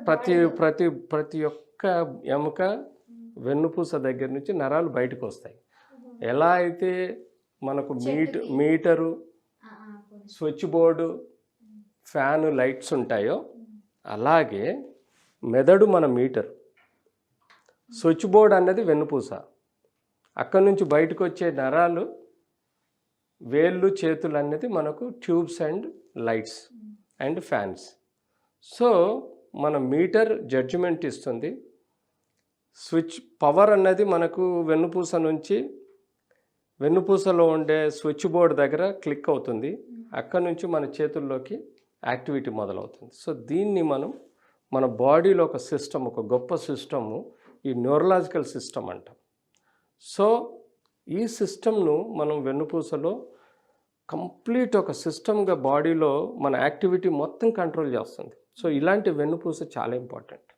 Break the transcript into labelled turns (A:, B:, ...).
A: ప్రతి
B: బాడీలో.
A: ప్రతి ప్రతి ఒక్క ఎముక వెన్నుపూస దగ్గర నుంచి నరాలు బయటకు వస్తాయి.
B: ఓహో!
A: ఎలా అయితే మనకు
B: చెట్టుకి.
A: మీటరు,
B: ఆ! ఆ! పోనీ.
A: స్విచ్ బోర్డు,
B: హ్మ్.
A: ఫ్యాను, లైట్స్ ఉంటాయో
B: హ్మ్.
A: అలాగే మెదడు మన మీటర్, స్విచ్ బోర్డ్ అన్నది వెన్నుపూస. అక్కడి నుంచి బయటకు వచ్చే నరాలు, వేళ్ళు, చేతులు అన్నది మనకు ట్యూబ్స్ అండ్ లైట్స్
B: హ్మ్.
A: And fans. సో మన మీటర్ జడ్జిమెంట్ ఇస్తుంది. స్విచ్ పవర్ అన్నది మనకు వెన్నుపూస నుంచి వెన్నుపూసలో ఉండే స్విచ్ బోర్డ్ దగ్గర క్లిక్ అవుతుంది. అక్కడ నుంచి మన చేతుల్లోకి యాక్టివిటీ మొదలవుతుంది. సో దీన్ని మనం మన బాడీలో ఒక సిస్టమ్, ఒక గొప్ప సిస్టము ఈ న్యూరలాజికల్ సిస్టమ్ అంటాం. సో ఈ సిస్టమ్ను మనం వెన్నుపూసలో కంప్లీట్ ఒక సిస్టమ్గా బాడీలో మన యాక్టివిటీ మొత్తం కంట్రోల్ చేస్తుంది. సో ఇలాంటి వెన్నుపూస చాలా ఇంపార్టెంట్.